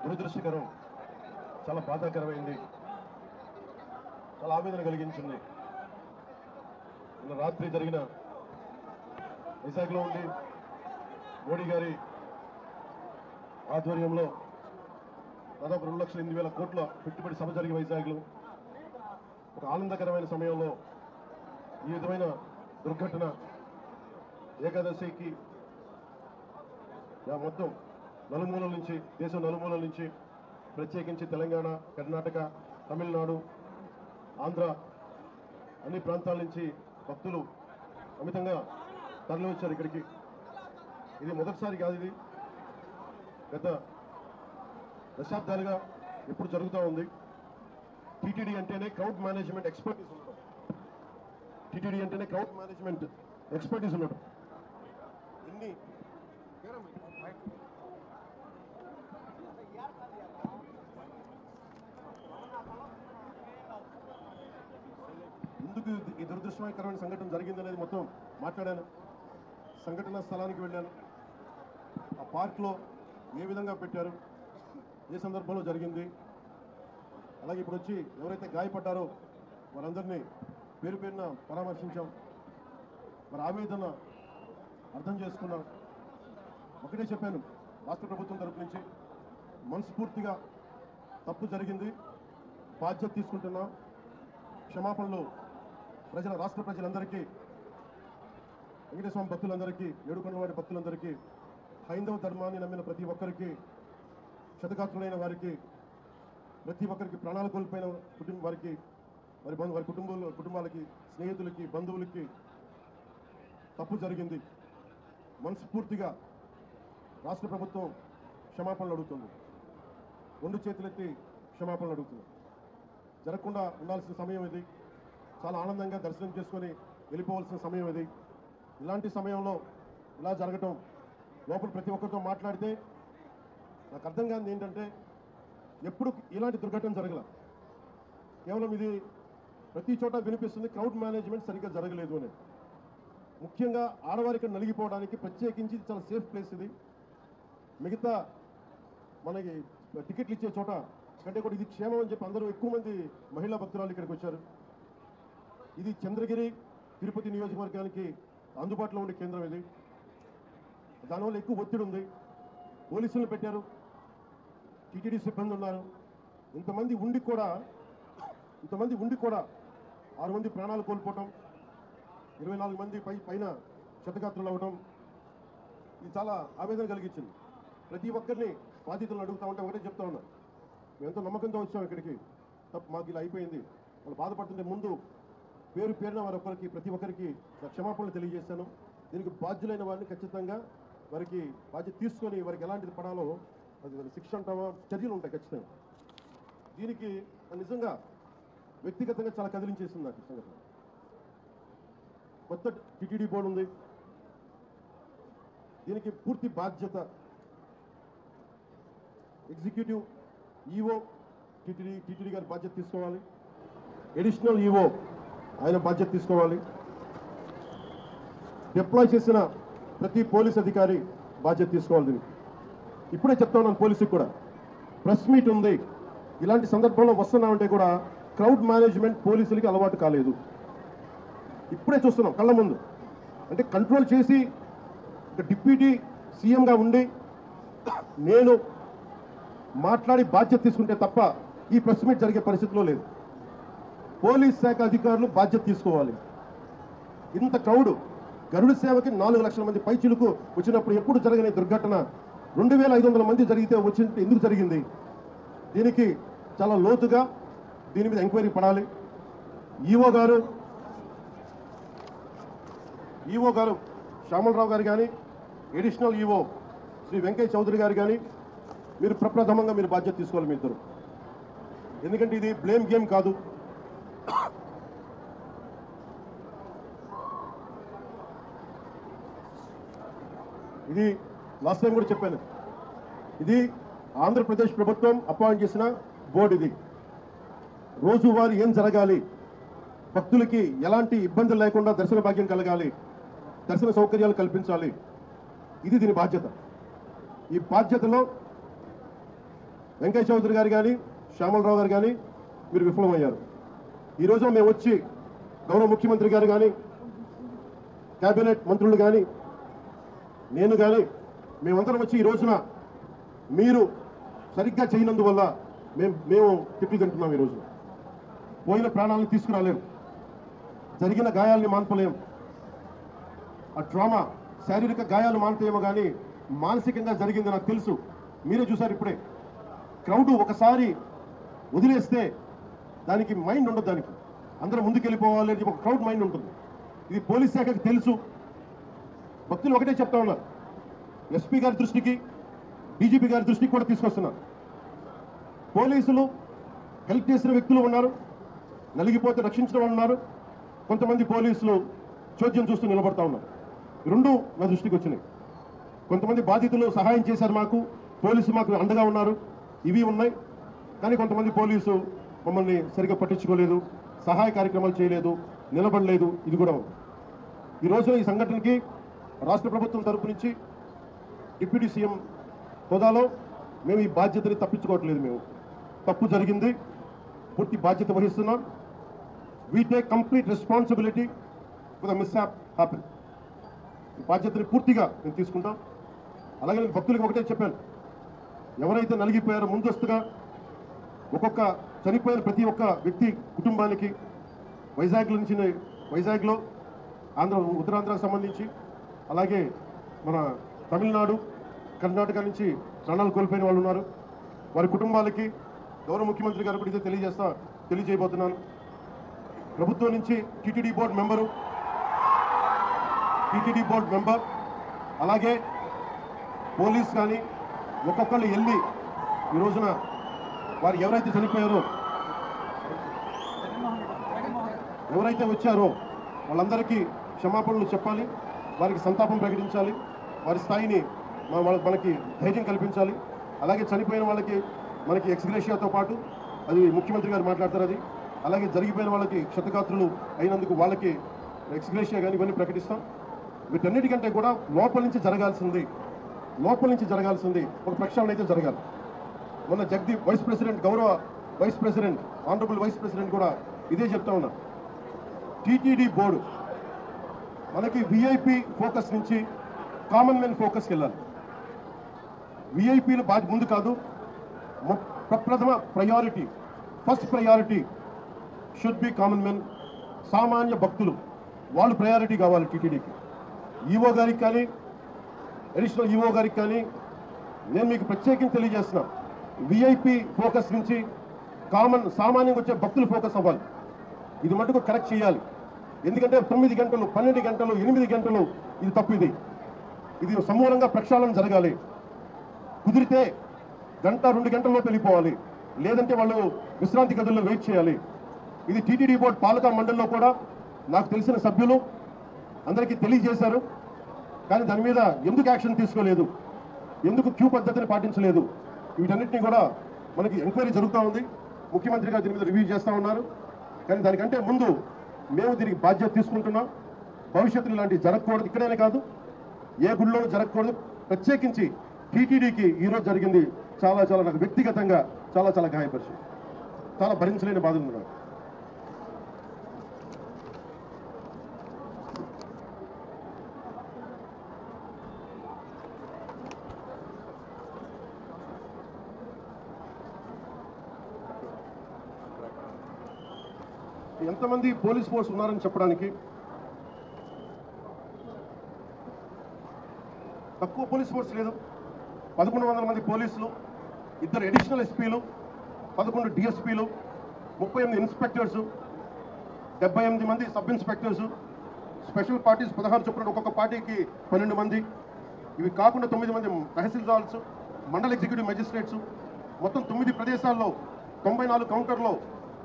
దురదృష్టకరం, చాలా బాధాకరమైంది, చాలా ఆవేదన కలిగించింది. నిన్న రాత్రి జరిగిన వైజాగ్లో ఉండి మోడీ గారి ఆధ్వర్యంలో దాదాపు 2,08,000 కోట్ల పెట్టుబడి సభ జరిగే వైజాగ్లో ఒక ఆనందకరమైన సమయంలో ఈ విధమైన దుర్ఘటన ఏకాదశికి మొత్తం నలుమూలల నుంచి, దేశం నలుమూలల నుంచి, ప్రత్యేకించి తెలంగాణ, కర్ణాటక, తమిళనాడు, ఆంధ్ర అన్ని ప్రాంతాల నుంచి భక్తులు అమితంగా తరలి వచ్చారు ఇక్కడికి. ఇది మొదటిసారి కాదు, ఇది గత దశాబ్దాలుగా ఎప్పుడు జరుగుతూ ఉంది. టీటీడీ అంటేనే క్రౌడ్ మేనేజ్మెంట్ ఎక్స్పర్టీస్ ఉండడం, టీటీడీ అంటేనే క్రౌడ్ మేనేజ్మెంట్ ఎక్స్పర్టీస్ ఉండడం. ఎన్ని ఎందుకు ఈ దురదృష్టకరమైన సంఘటన జరిగిందనేది మొత్తం మాట్లాడాను. సంఘటన స్థలానికి వెళ్ళాను. ఆ పార్క్లో ఏ విధంగా పెట్టారు, ఏ సందర్భంలో జరిగింది, అలాగే ఇప్పుడు వచ్చి ఎవరైతే గాయపడ్డారో వారందరినీ పేరు పేరున పరామర్శించాం. మరి ఆవేదన అర్థం చేసుకున్నాం. ఒకటే చెప్పాను రాష్ట్ర ప్రభుత్వం తరపు నుంచి, మనస్ఫూర్తిగా తప్పు జరిగింది, బాధ్యత తీసుకుంటున్నాం, క్షమాపణలు రాష్ట్ర ప్రజలందరికీ, వెంకటేశ్వర భక్తులందరికీ, ఏడుకొండలవాడి భక్తులందరికీ, హైందవ ధర్మాన్ని నమ్మిన ప్రతి ఒక్కరికి, క్షతగాత్రులైన వారికి, ప్రతి ఒక్కరికి, ప్రాణాలు కోల్పోయిన వారికి, వారి కుటుంబాలకి, స్నేహితులకి, బంధువులకి తప్పు జరిగింది. మనస్ఫూర్తిగా రాష్ట్ర ప్రభుత్వం క్షమాపణలు అడుగుతుంది, 2 చేతులెత్తి క్షమాపణలు అడుగుతుంది. జరగకుండా ఉండాల్సిన సమయం ఇది. చాలా ఆనందంగా దర్శనం చేసుకొని వెళ్ళిపోవాల్సిన సమయం ఇది. ఇలాంటి సమయంలో ఇలా జరగటం, లోపల ప్రతి ఒక్కరితో మాట్లాడితే నాకు అర్థం కానిది ఏంటంటే, ఎప్పుడు ఇలాంటి దుర్ఘటన జరగల. కేవలం ఇది ప్రతి చోట వినిపిస్తుంది, క్రౌడ్ మేనేజ్మెంట్ సరిగ్గా జరగలేదు అని. ముఖ్యంగా ఆడవారికి నలిగిపోవడానికి ప్రత్యేకించి చాలా సేఫ్ ప్లేస్ ఇది. మిగతా మనకి టికెట్లు ఇచ్చే చోట కంటే కూడా ఇది క్షేమం అని చెప్పి అందరూ ఎక్కువ మంది మహిళా భక్తురాలు ఇక్కడికి వచ్చారు. ఇది చంద్రగిరి, తిరుపతి నియోజకవర్గానికి అందుబాటులో ఉండే కేంద్రం ఇది. దానివల్ల ఎక్కువ ఒత్తిడి ఉంది. పోలీసులను పెట్టారు, టీటీడీ సిబ్బంది ఉన్నారు. ఇంతమంది ఉండి కూడా 6 మంది ప్రాణాలు కోల్పోవటం, 24 మంది పైన క్షతగాత్రులు అవ్వడం, ఇది చాలా ఆవేదన కలిగించింది. ప్రతి ఒక్కరిని బాధితులను అడుగుతూ ఉంటే ఒకటే చెప్తా ఉన్నా, మేము ఎంతో నమ్మకంతో వచ్చాం ఇక్కడికి, తప్పు మాకు ఇలా అయిపోయింది, వాళ్ళు బాధపడుతుంటే ముందు పేరు పేరున ప్రతి ఒక్కరికి క్షమాపణలు తెలియజేశాను. దీనికి బాధ్యులైన వారిని ఖచ్చితంగా వారికి బాధ్యత తీసుకొని వారికి ఎలాంటిది పడాలో అది శిక్ష అంటామా, చర్యలు ఉంటాయి ఖచ్చితంగా. దీనికి నిజంగా వ్యక్తిగతంగా చాలా కదిలించేసింది నాకు సంగతి. కొత్త టీటీడీ బోర్డు ఉంది, దీనికి పూర్తి బాధ్యత ఎగ్జిక్యూటివ్ ఈఓ టీటీడీ గారి బాధ్యత తీసుకోవాలి, అడిషనల్ ఈఓ ఆయన బాధ్యత తీసుకోవాలి, డిప్లాయ్ చేసిన ప్రతి పోలీస్ అధికారి బాధ్యత తీసుకోవాలి. దీనికి ఇప్పుడే చెప్తా ఉన్నాను, పోలీసుకి కూడా ప్రెస్ మీట్ ఉంది. ఇలాంటి సందర్భంలో వస్తున్నామంటే కూడా క్రౌడ్ మేనేజ్మెంట్ పోలీసులకి అలవాటు కాలేదు. ఇప్పుడే చూస్తున్నాం కళ్ళ ముందు. అంటే కంట్రోల్ చేసి డిప్యూటీ సీఎంగా ఉండి నేను మాట్లాడి బాధ్యత తీసుకుంటే తప్ప ఈ ప్రెస్ మీట్ జరిగే పరిస్థితిలో లేదు. పోలీస్ శాఖ అధికారులు బాధ్యత తీసుకోవాలి. ఇంత క్రౌడ్, గరుడు సేవకి 4 లక్షల మంది పైచిలుకు వచ్చినప్పుడు ఎప్పుడు జరగని దుర్ఘటన 2,500 మంది జరిగితే వచ్చింటే ఎందుకు జరిగింది? దీనికి చాలా లోతుగా దీని మీద ఎంక్వైరీ పడాలి. ఈఓ గారు శ్యామలరావు గారు కానీ, అడిషనల్ ఈఓ శ్రీ వెంకయ్య చౌదరి గారు కానీ మీరు ప్రప్రథమంగా మీరు బాధ్యత తీసుకోవాలి మీ ఇద్దరు. ఎందుకంటే ఇది బ్లేమ్ గేమ్ కాదు. ఇది లాస్ట్ టైం కూడా చెప్పాను, ఇది ఆంధ్రప్రదేశ్ ప్రభుత్వం అపాయింట్ చేసిన బోర్డు. ఇది రోజువారీ ఏం జరగాలి, భక్తులకి ఎలాంటి ఇబ్బందులు లేకుండా దర్శన భాగ్యం కలగాలి, దర్శన సౌకర్యాలు కల్పించాలి, ఇది దీని బాధ్యత. ఈ బాధ్యతలో వెంకయ్య చౌదరి గారు కానీ శ్యామలరావు గారు కానీ మీరు విఫలమయ్యారు. ఈ రోజున మేము వచ్చి గౌరవ ముఖ్యమంత్రి గారు కానీ కేబినెట్ మంత్రులు కానీ నేను కానీ మేమందరం వచ్చి ఈ రోజున మీరు సరిగ్గా చేయనందువల్ల మేము తిట్లు తింటున్నాం. ఈ రోజున పోయిన ప్రాణాలను తీసుకురాలేం, జరిగిన గాయాలని మాన్పలేం. ఆ ట్రామా శారీరక గాయాలు మాన్పేమో కానీ మానసికంగా జరిగింది నాకు తెలుసు. మీరే చూసారు ఇప్పుడే. క్రౌడ్ ఒకసారి వదిలేస్తే దానికి మైండ్ ఉండదు, దానికి అందరూ ముందుకెళ్ళిపోవాలి అని ఒక క్రౌడ్ మైండ్ ఉంటుంది. ఇది పోలీస్ శాఖకి తెలుసు. భక్తులు ఒకటే చెప్తా ఉన్నారు, ఎస్పీ గారి దృష్టికి డీజీపీ గారి దృష్టికి కూడా తీసుకొస్తున్నారు. పోలీసులు హెల్ప్ చేసిన వ్యక్తులు ఉన్నారు, నలిగిపోతే రక్షించిన వాళ్ళు ఉన్నారు. కొంతమంది పోలీసులు చోద్యం చూస్తూ నిలబడతా ఉన్నారు. రెండు నా దృష్టికి వచ్చినాయి. కొంతమంది బాధితులు సహాయం చేశారు, మాకు పోలీసు మాకు అండగా ఉన్నారు, ఇవి ఉన్నాయి. కానీ కొంతమంది పోలీసు మమ్మల్ని సరిగ్గా పట్టించుకోలేదు, సహాయ కార్యక్రమాలు చేయలేదు, నిలబడలేదు. ఇది కూడా ఉంది. ఈ రోజున ఈ సంఘటనకి రాష్ట్ర ప్రభుత్వం తరపు నుంచి డిప్యూటీ సీఎం హోదాలో మేము ఈ బాధ్యతని తప్పించుకోవట్లేదు. మేము తప్పు జరిగింది, పూర్తి బాధ్యత వహిస్తున్నాం. We take complete responsibility for the mishap happen. ఈ బాధ్యతని పూర్తిగా మేము తీసుకుంటాం. అలాగే నేను భక్తులకు ఒకటే చెప్పాను, ఎవరైతే నలిగిపోయారో ముందస్తుగా ఒక్కొక్క చనిపోయిన ప్రతి ఒక్క వ్యక్తి కుటుంబానికి వైజాగ్లో ఉత్తరాంధ్రకు సంబంధించి, అలాగే మన తమిళనాడు కర్ణాటక నుంచి ప్రాణాలు కోల్పోయిన వాళ్ళు ఉన్నారు. వారి కుటుంబాలకి గౌరవ ముఖ్యమంత్రి గారు కూడా ఇదే తెలియజేయబోతున్నాను. ప్రభుత్వం నుంచి టీటీడీ బోర్డు మెంబర్ అలాగే పోలీస్ కానీ ఒక్కొక్కళ్ళు వెళ్ళి ఈ రోజున వారు ఎవరైతే చనిపోయారో, ఎవరైతే వచ్చారో వాళ్ళందరికీ క్షమాపణలు చెప్పాలి, వారికి సంతాపం ప్రకటించాలి, వారి స్థాయిని మనకి ధైర్యం కల్పించాలి. అలాగే చనిపోయిన వాళ్ళకి మనకి ఎక్స్‌గ్రేషియాతో పాటు అది ముఖ్యమంత్రి గారు మాట్లాడతారు. అది అలాగే జరిగిపోయిన వాళ్ళకి క్షతగాత్రులు అయినందుకు వాళ్ళకి ఎక్స్‌గ్రేషియా కానీ ఇవన్నీ ప్రకటిస్తాం. వీటన్నిటికంటే కూడా లోపల నుంచి జరగాల్సింది ఒక ప్రక్షాళన అయితే జరగాలి. మొన్న జగదీప్ గౌరవ vice president honourable vice president కూడా ఇదే చెప్తా ఉన్నా. టీటీడీ బోర్డు మనకి విఐపి ఫోకస్ నుంచి కామన్ మెన్ ఫోకస్కి వెళ్ళాలి. విఐపీలు ముందు కాదు, first priority should be common men. సామాన్య భక్తులు వాళ్ళు ప్రయారిటీ కావాలి టీటీడీకి. ఈఓ గారికి కానీ అడిషనల్ ఈఓ గారికి కానీ నేను మీకు ప్రత్యేకించి తెలియజేస్తున్నా, విఐపి ఫోకస్ నుంచి సామాన్యంగా వచ్చే భక్తులు ఫోకస్ అవ్వాలి. ఇది మటుకు కరెక్ట్ చేయాలి. ఎందుకంటే 9 గంటలు 12 గంటలు 8 గంటలు ఇది తప్పు. ఇది సమూలంగా ప్రక్షాళన జరగాలి. కుదిరితే 1-2 గంటల్లో వెళ్ళిపోవాలి, లేదంటే వాళ్ళు విశ్రాంతి గదుల్లో వెయిట్ చేయాలి. ఇది టీటీడీ బోర్డు పాలక మండలిలో కూడా నాకు తెలిసిన సభ్యులు అందరికీ తెలియజేశారు. కానీ దాని మీద ఎందుకు యాక్షన్ తీసుకోలేదు, ఎందుకు క్యూ పద్ధతిని పాటించలేదు, వీటన్నిటినీ కూడా మనకి ఎంక్వైరీ జరుగుతూ ఉంది. ముఖ్యమంత్రి గారు దీని మీద రివ్యూ చేస్తూ ఉన్నారు. కానీ దానికంటే ముందు మేము దీనికి బాధ్యత తీసుకుంటున్నాం. భవిష్యత్తులో ఇలాంటివి జరగకూడదు, ఇక్కడనే కాదు ఏ గుళ్ళోనూ జరగకూడదు. ప్రత్యేకించి టీటీడీకి ఈరోజు జరిగింది చాలా నాకు వ్యక్తిగతంగా చాలా గాయపరిచింది. చాలా భరించలేని బాధలు ఉన్నాయి. ఎంతమంది పోలీస్ ఫోర్స్ ఉన్నారని చెప్పడానికి తక్కువ పోలీస్ ఫోర్స్ లేదు. 1100 మంది పోలీసులు, 2 అడిషనల్ ఎస్పీలు, 11 డిఎస్పీలు, 38 ఇన్స్పెక్టర్సు, 78 మంది సబ్ ఇన్స్పెక్టర్సు, స్పెషల్ పార్టీస్ 16 చొప్పున ఒక్కొక్క పార్టీకి 12 మంది. ఇవి కాకుండా 9 మంది తహసీల్దార్స్, మండల ఎగ్జిక్యూటివ్ మెజిస్ట్రేట్స్, మొత్తం 9 ప్రదేశాల్లో 94 కౌంటర్లో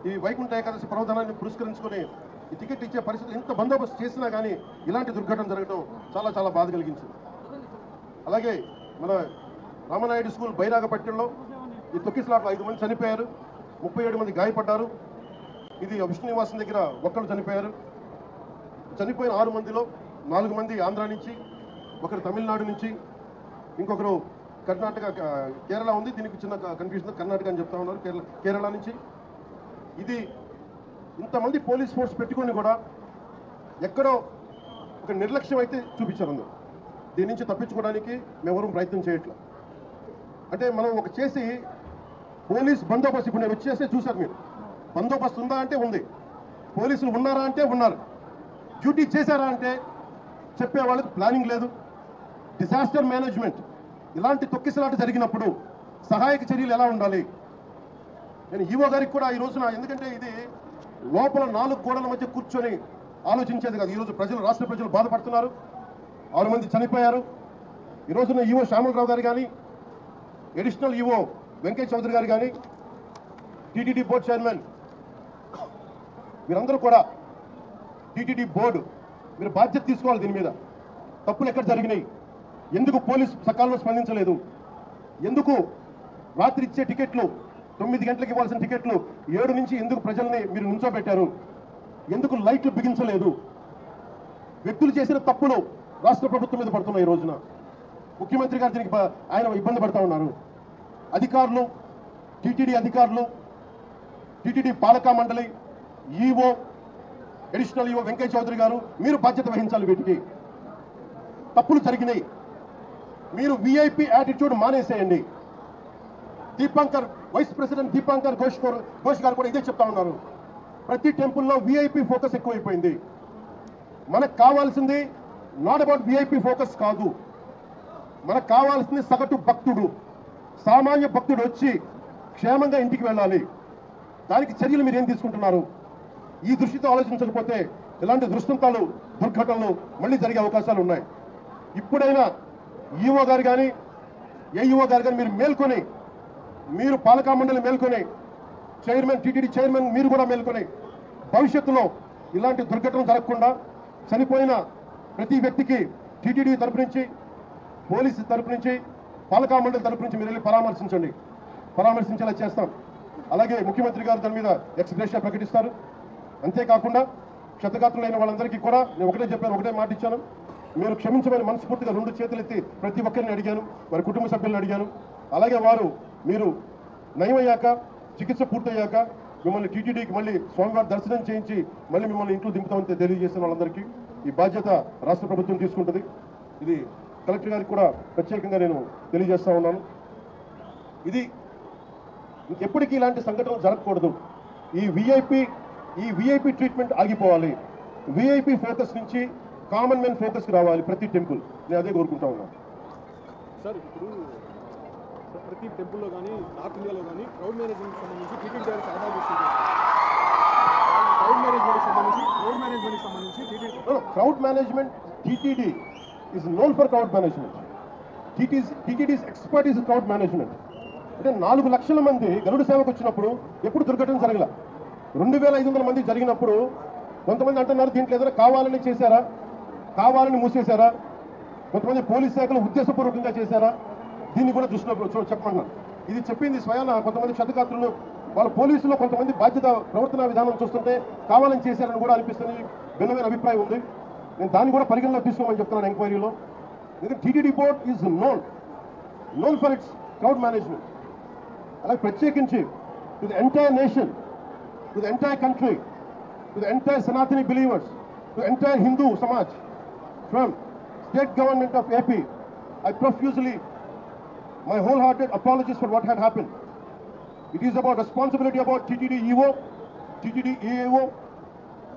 ఈ వైకుంఠ ఏకాదశి పర్వదినాన్ని పురస్కరించుకొని ఈ టికెట్ ఇచ్చే పరిస్థితులు ఎంత బందోబస్తు చేసినా కానీ ఇలాంటి దుర్ఘటన జరగడం చాలా బాధ కలిగించింది. అలాగే మన రామనాయుడు స్కూల్ బైరాగపట్నంలో ఈ తొక్కిసలాట్లో 5 మంది చనిపోయారు, 37 మంది గాయపడ్డారు. ఇది విష్ణు నివాసం దగ్గర ఒక్కరు చనిపోయారు. చనిపోయిన 6 మందిలో 4 మంది ఆంధ్ర నుంచి, ఒకరు తమిళనాడు నుంచి, ఇంకొకరు కర్ణాటక కేరళ ఉంది, దీనికి చిన్న కన్ఫ్యూజన్ కర్ణాటక అని చెప్తా ఉన్నారు, కేరళ నుంచి. ఇది ఇంతమంది పోలీస్ ఫోర్స్ పెట్టుకొని కూడా ఎక్కడో ఒక నిర్లక్ష్యం అయితే చూపించారు అందరూ. దీని నుంచి తప్పించుకోవడానికి మేమెవరూ ప్రయత్నం చేయట్లేదు. అంటే మనం ఒక చేసి పోలీస్ బందోబస్తు, ఇప్పుడు నేను వచ్చేస్తే చూశారు మీరు, బందోబస్తు ఉందా అంటే ఉంది, పోలీసులు ఉన్నారా అంటే ఉన్నారు, డ్యూటీ చేశారా అంటే చెప్పే వాళ్ళకి ప్లానింగ్ లేదు. డిజాస్టర్ మేనేజ్మెంట్, ఇలాంటి తొక్కిసలాట జరిగినప్పుడు సహాయక చర్యలు ఎలా ఉండాలి. నేను ఈవో గారికి కూడా ఈ రోజున, ఎందుకంటే ఇది లోపల 4 గోడల మధ్య కూర్చొని ఆలోచించేది కాదు. ఈరోజు ప్రజలు, రాష్ట్ర ప్రజలు బాధపడుతున్నారు, 6 మంది చనిపోయారు. ఈ రోజున ఈవో శ్యామలరావు గారు కానీ, అడిషనల్ ఈవో వెంకయ్య చౌదరి గారు కానీ, టీటీడీ బోర్డు చైర్మన్, మీరందరూ కూడా టీటీడీ బోర్డు మీరు బాధ్యత తీసుకోవాలి. దీని మీద తప్పులు ఎక్కడ జరిగినాయి, ఎందుకు పోలీసు సకాలంలో స్పందించలేదు, ఎందుకు రాత్రి ఇచ్చే టికెట్లు 9 గంటలకు ఇవ్వాల్సిన టికెట్లు 7 నుంచి ఎందుకు ప్రజల్ని మీరు నుంచోబెట్టారు, ఎందుకు లైట్లు బిగించలేదు, వ్యక్తులు చేసిన తప్పులు రాష్ట్ర ప్రభుత్వం మీద పడుతున్నాయి. ఈ రోజున ముఖ్యమంత్రి గారు దీనికి ఆయన ఇబ్బంది పడుతూ ఉన్నారు. అధికారులు, టీటీడీ అధికారులు, టీటీడీ పాలకా మండలి, EO, additional EO Venkaiah Chowdary గారు, మీరు బాధ్యత వహించాలి. వీటికి తప్పులు జరిగినాయి, మీరు విఐపి యాటిట్యూడ్ మానేసేయండి. దీపాంకర్, వైస్ ప్రెసిడెంట్ దీపాంకర్ ఘోష్ గారు కూడా ఇదే చెప్తా ఉన్నారు. ప్రతి టెంపుల్లో విఐపి ఫోకస్ ఎక్కువైపోయింది. మనకు కావాల్సింది నాట్ అబౌట్ విఐపి ఫోకస్ కాదు, మనకు కావాల్సింది సగటు భక్తుడు, సామాన్య భక్తుడు వచ్చి క్షేమంగా ఇంటికి వెళ్ళాలి. దానికి చర్యలు మీరు ఏం తీసుకుంటున్నారు? ఈ దృష్టితో ఆలోచించకపోతే ఇలాంటి దృష్టాంతాలు, దుర్ఘటనలు మళ్ళీ జరిగే అవకాశాలు ఉన్నాయి. ఇప్పుడైనా ఈఓ గారు కానీ, ఏఈఓ గారు కానీ మీరు మేల్కొని, మీరు పాలకా మండలి మేల్కొని, చైర్మన్, టీటీడీ చైర్మన్ మీరు కూడా మేల్కొని, భవిష్యత్తులో ఇలాంటి దుర్ఘటనలు జరగకుండా చనిపోయిన ప్రతి వ్యక్తికి టీటీడీ తరపు నుంచి, పోలీసు తరపు నుంచి, పాలకా మండలి తరపు నుంచి మీరు వెళ్ళి పరామర్శించేలా చేస్తాం. అలాగే ముఖ్యమంత్రి గారు దాని మీద ఎక్స్ గ్రేషియా ప్రకటిస్తారు. అంతేకాకుండా క్షతగాత్రులైన వాళ్ళందరికీ కూడా నేను ఒకటే చెప్పాను, ఒకటే మాట ఇచ్చాను, మీరు క్షమించమని మనస్ఫూర్తిగా 2 చేతులెత్తి ప్రతి ఒక్కరిని అడిగాను, వారి కుటుంబ సభ్యులను అడిగాను. అలాగే మీరు నయమయ్యాక, చికిత్స పూర్తయ్యాక మిమ్మల్ని టీటీడీకి మళ్ళీ స్వామివారి దర్శనం చేయించి మళ్ళీ మిమ్మల్ని ఇంట్లో దింపుతామని తెలియజేసిన వాళ్ళందరికీ ఈ బాధ్యత రాష్ట్ర ప్రభుత్వం తీసుకుంటుంది. ఇది కలెక్టర్ గారికి కూడా ప్రత్యేకంగా నేను తెలియజేస్తా ఉన్నాను. ఇది ఎప్పటికీ ఇలాంటి సంఘటనలు జరగకూడదు. ఈ విఐపి ట్రీట్మెంట్ ఆగిపోవాలి. విఐపి ఫోకస్ నుంచి కామన్ మ్యాన్ ఫోకస్కి రావాలి ప్రతి టెంపుల్. నేను అదే కోరుకుంటా ఉన్నాను. సార్, ఇప్పుడు ప్రతి టెంపుల్లో కానీ, నార్త్ ఇండియాలో కానీ క్రౌడ్ మేనేజ్మెంట్కి సంబంధించి టీటీడీ గారు సలహా ఇస్తుంది. Crowd management TTD is known for crowd management. TTD's expert is crowd management. అంటే 4 లక్షల మంది గరుడ సేవకు వచ్చినప్పుడు ఎప్పుడు దుర్ఘటన జరగల. 2500 మంది జరిగినప్పుడు కొంతమంది అంటున్నారు దీంట్లో ఏదైనా కావాలని చేశారా, కావాలని మూసేశారా, కొంతమంది పోలీస్ శాఖలు ఉద్దేశపూర్వకంగా చేశారా, దీన్ని కూడా దృష్టిలో చెప్పమన్నారు. ఇది చెప్పింది స్వయాన కొంతమంది క్షతగాత్రులు, వాళ్ళ పోలీసులో కొంతమంది ప్రవర్తన విధానం చూస్తుంటే కావాలని చేశారని కూడా అనిపిస్తుంది. భిన్నమైన అభిప్రాయం ఉంది. నేను దాన్ని కూడా పరిగణలో తీసుకోమని చెప్తున్నాను ఎంక్వైరీలో. ఎందుకంటే TTD board is known for it's crowd management. అలాగే ప్రత్యేకించి to the entire nation, to the entire country, to the entire Sanatani believers, to entire Hindu Samaj from state government of AP, I profusely my wholehearted apologies for what had happened. It is about responsibility about TTD EO, TTD EAO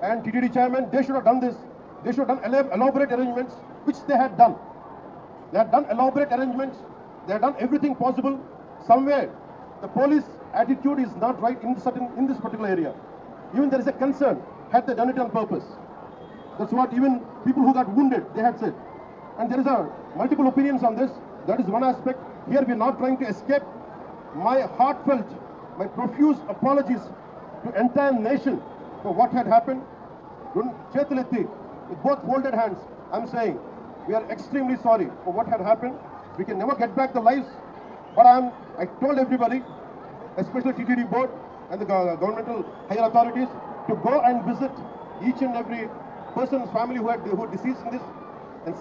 and TTD chairman. They should have done this. They should have done elaborate arrangements, which they had done. They had done elaborate arrangements. They had done everything possible. Somewhere the police attitude is not right in this particular area. Even there is a concern, had they done it on purpose. That's what even people who got wounded, they had said. And there is multiple opinions on this. That is one aspect. Here we are not trying to escape. My heartfelt, my profuse apologies to entire nation for what had happened. Chetuletti, with both folded hands, I'm saying we are extremely sorry for what had happened. We can never get back the lives, but I told everybody, especially TTD board and the governmental higher authorities, to go and visit each and every person's family who are deceased in this, and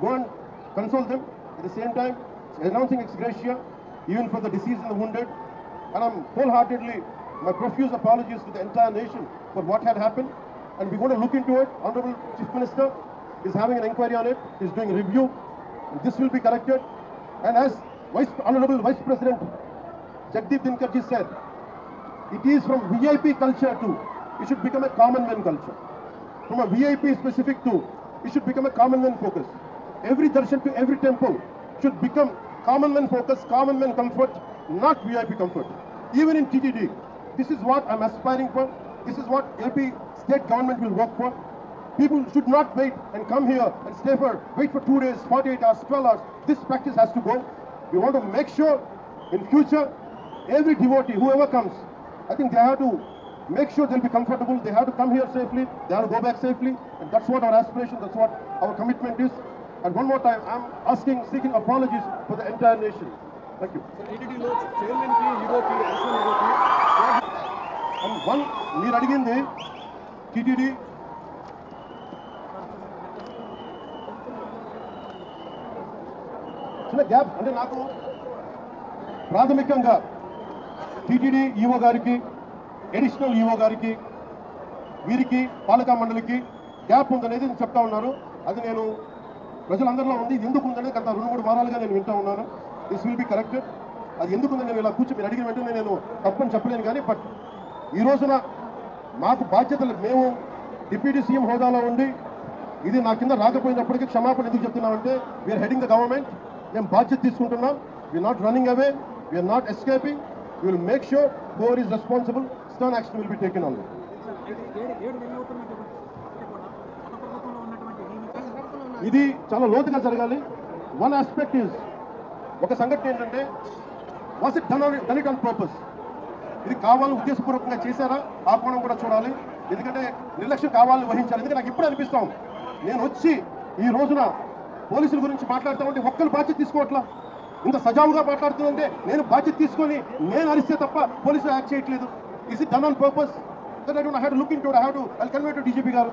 go and console them. At the same time, announcing ex gratia, even for the deceased and the wounded. And I'm wholeheartedly, my profuse apologies to the entire nation for what had happened. And we're going to look into it. Honorable Chief Minister is having an inquiry on it. He's doing a review. And this will be corrected. And as Honorable Vice President Jagdeep Dhinkarji said, it is from VIP culture to, it should become a common man culture. From a VIP specific to, it should become a common man focus. Every darshan to every temple should become common man focus, common man comfort, not VIP comfort. Even in TTD, this is what I'm aspiring for. This is what AP state government will work for. People should not wait and come here and wait for 2 days, 48 hours, 12 hours. This practice has to go. We want to make sure in future, every devotee, whoever comes, I think they have to make sure they'll be comfortable. They have to come here safely. They have to go back safely. And that's what our aspiration, that's what our commitment is. And one more time, I'm seeking apologies for the entire nation. Thank you. టీటీడీలో చైర్మన్కి ఈవోకి additional ఈవోకి And one, మీరు అడిగింది TTD చిన్న gap అంటే నాకు ప్రాథమికంగా TTD EO గారికి additional EO గారికి వీరికి పాలకా మండలికి గ్యాప్ ఉందనేది చెప్తా ఉన్నారు. అది నేను ప్రజలందరిలో ఉంది. ఇది ఎందుకు ఉందనేది గత 2-3 వారాలుగా నేను వింటా ఉన్నాను. This will be corrected. అది ఎందుకుందని నేను ఇలా కూర్చొని మీరు అడిగిన వెంటనే నేను తప్పని చెప్పలేను. కానీ బట్ ఈ రోజున మాకు బాధ్యతలు, మేము డిప్యూటీ సీఎం హోదాలో ఉండి ఇది నా కింద రాకపోయినప్పటికీ క్షమాపణ ఎందుకు చెప్తున్నామంటే వీఆర్ హెడింగ్ ద గవర్నమెంట్. మేము బాధ్యత తీసుకుంటున్నాం. We're not running away, we're not escaping. We will make sure whoever is responsible stern action will be taken on. ఇది చాలా లోతుగా జరగాలి. వన్ ఆస్పెక్ట్ ఈజ్, ఒక సంఘటన ఏంటంటే was it done it on purpose. ఇది కావాలని ఉద్దేశపూర్వకంగా చేశారా, ఆ కోణం కూడా చూడాలి. ఎందుకంటే నిర్లక్ష్యం కావాలని వహించాలి. ఎందుకంటే నాకు ఇప్పుడు అనిపిస్తాం, నేను వచ్చి ఈ రోజున పోలీసుల గురించి మాట్లాడతామంటే ఒక్కరు బాధ్యత తీసుకోవట్లా. ఇంత సజావుగా మాట్లాడుతుందంటే నేను బాధ్యత తీసుకొని నేను అరిస్తే తప్ప పోలీసులు యాక్ట్ చేయట్లేదు. Is it done on purpose? Then I have to look into it. I have to convey to DGP గారు.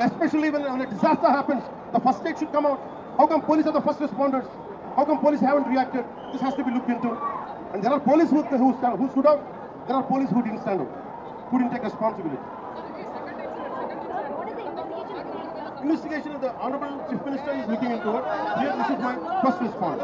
Especially when a disaster happens, the first aid should come out. How come police are the first responders? How come police haven't reacted? This has to be looked into. And there are police who stood up. There are police who didn't stand up, who didn't take responsibility. Investigation of the Honorable Chief Minister is looking into it. Here, this is my first response.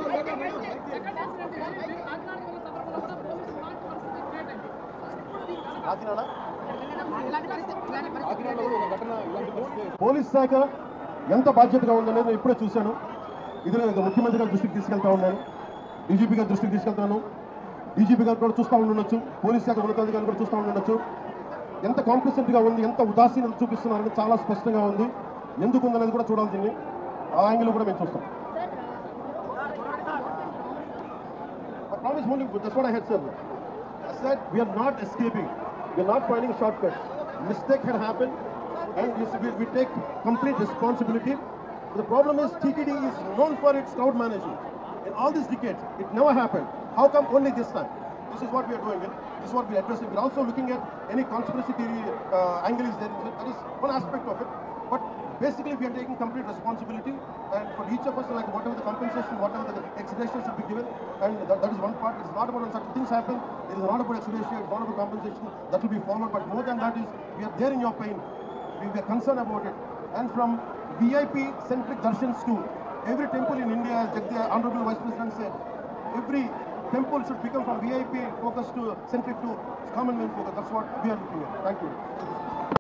Police శాఖ ఎంత బాధ్యతగా ఉందనేది నేను ఇప్పుడే చూశాను. ఇది నేను ముఖ్యమంత్రి గారి దృష్టికి తీసుకెళ్తా ఉన్నాను, డీజీపీ గారి దృష్టికి తీసుకెళ్తాను. డీజీపీ గారు కూడా చూస్తూ ఉండొచ్చు, పోలీస్ శాఖ ఉన్నతాధికారులు కూడా చూస్తూ ఉండొచ్చు. ఎంత కాంప్లిసెంట్గా ఉంది, ఎంత ఉదాసీనత చూపిస్తున్నారని చాలా స్పష్టంగా ఉంది. ఎందుకు ఉందనేది కూడా చూడాల్సింది. ఆ యాంగిల్ కూడా మేము చూస్తాం. I promise only, that's what I had said. I said we are not escaping. We are not finding shortcuts. Mistake had happened, and we take complete responsibility. The problem is TTD is known for its crowd management. In all these decades, it never happened. How come only this time? This is what we are doing. This is what we are addressing. We are also looking at any conspiracy theory angle is there. That is one aspect of it. But basically, we are taking complete responsibility, and for each of us, like whatever the compensation, whatever the extradition should be given, and that is one part. It's not about when such things happen. It is not about extradition. It's not about compensation. That will be followed. But more than that is, we are there in your pain. We are concerned about it. And from VIP-centric darshans to every temple in India, as the Honorable Vice President said, every temple should become from VIP focus to centric to common man focus. That's what we are looking at. Thank you.